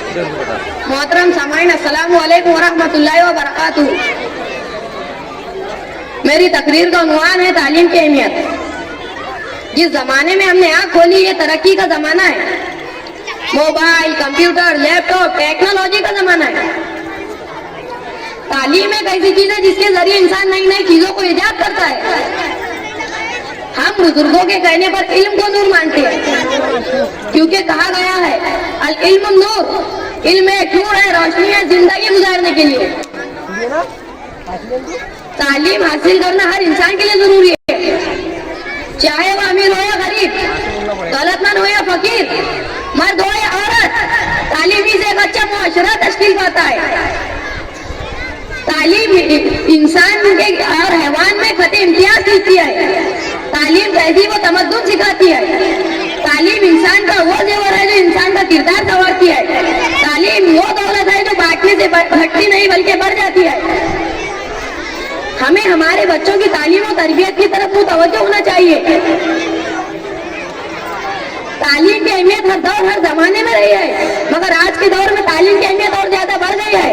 मोहतरम सामाइन, अस्सलाम वालेकुम वरहमतुल्लाहि व बरकातुहू। मेरी तकरीर का उन्वान है तालीम की अहमियत। जिस जमाने में हमने आँख खोली, ये तरक्की का जमाना है। मोबाइल, कंप्यूटर, लैपटॉप, टेक्नोलॉजी का जमाना है। तालीम एक ऐसी चीज है जिसके जरिए इंसान नई नई चीजों को इजाद करता है। हम बुजुर्गों के कहने पर इल्म को नूर मानते हैं, क्योंकि कहा गया है अल इल्म नूर, इल्म एक नूर है, रोशनी है जिंदगी गुजारने के लिए। तालीम हासिल करना हर इंसान के लिए जरूरी है, चाहे वह अमीर हो या गरीब, दौलतमंद हो या फकीर, मर्द हो या औरत। तालीम से एक अच्छा मुआशरा तश्कील पाता है। तालीम इंसान के और हैवान में फतेह इम्तियाज देती है। तालीम तहजीब व तमद्दुन सिखाती है। तालीम इंसान का वो जेवर है जो इंसान का किरदार संवारती है। तालीम वो दौलत है जो बांटने से घटती नहीं बल्कि बढ़ जाती है। हमें हमारे बच्चों की तालीम और तरबियत की तरफ मुतवज्जो होना चाहिए। तालीम की अहमियत हर दौर हर जमाने में रही है, मगर आज के दौर में तालीम की अहमियत और ज्यादा बढ़ गई है।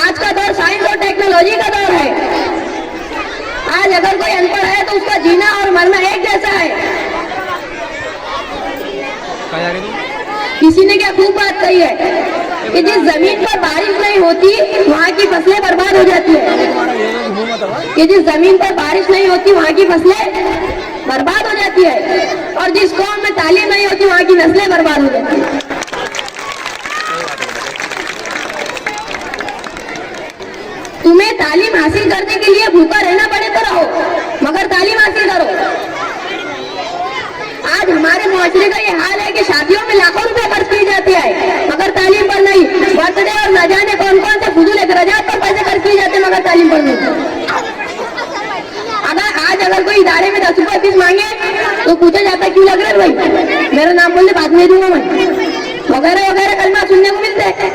आज का दौर साइंस और टेक्नोलॉजी का दौर है। आज अगर कोई अनपढ़ है तो उसका जीना और मरना एक जैसा है। किसी ने क्या खूब बात कही है कि जिस जमीन पर बारिश नहीं होती वहाँ की फसलें बर्बाद हो जाती है। कि जिस जमीन पर बारिश नहीं होती वहाँ की फसलें बर्बाद हो जाती है, और जिस कौम में तालीम नहीं होती वहाँ की नस्लें बर्बाद हो जाती है। तुम्हें तालीम हासिल करने के लिए भूखा रहना पड़े तो रहो, मगर तालीम हासिल करो। आज हमारे मुआशरे का ये हाल है कि शादियों में लाखों रुपए खर्च किए जाते हैं, मगर तालीम पर नहीं। बर्थडे और न जाने कौन कौन से फुजूल अखराजात पर पैसे खर्च किए जाते हैं, मगर तालीम पर नहीं। अगर कोई इदारे में 10 रुपए फीस मांगे तो पूछा जाता है क्यों लग रहा है भाई, मेरा नाम बोलने बाद में दूंगा मैं, वगैरह वगैरह कलमा सुनने को मिलते हैं।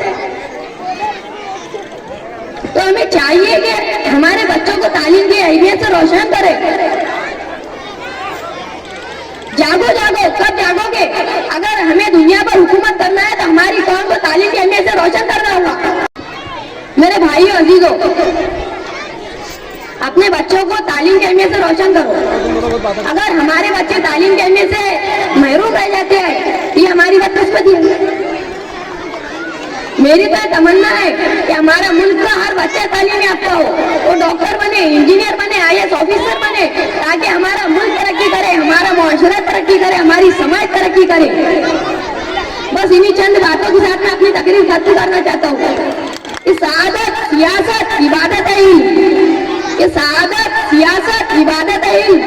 तो हमें चाहिए कि हमारे बच्चों को तालीम की अहमियत से रोशन करें। जागो जागो, कब जागोगे? अगर हमें दुनिया पर हुकूमत करना है तो हमारी कौम को तालीम की अहमियत से रोशन करना होगा। मेरे भाइयों अजीजों, अपने बच्चों को तालीम की अहमियत से रोशन करो। अगर हमारे बच्चे तालीम की अहमियत से महरूम रह जाते हैं, ये हमारी बदकिस्मती है। मेरी तो तमन्ना है कि हमारा मुल्क का हर बच्चा तालीम याफ्ता हो, वो डॉक्टर बने, इंजीनियर बने, IAS ऑफिसर बने, ताकि हमारा मुल्क तरक्की करे, हमारा मुआशरा तरक्की करे, हमारी समाज तरक्की करे। बस इन्हीं चंद बातों के साथ मैं अपनी तकरीर खत्म करना चाहता हूँ। सादत, सियासत, इबादत है इल्म। ये सादत, सियासत, इबादत है इल्म।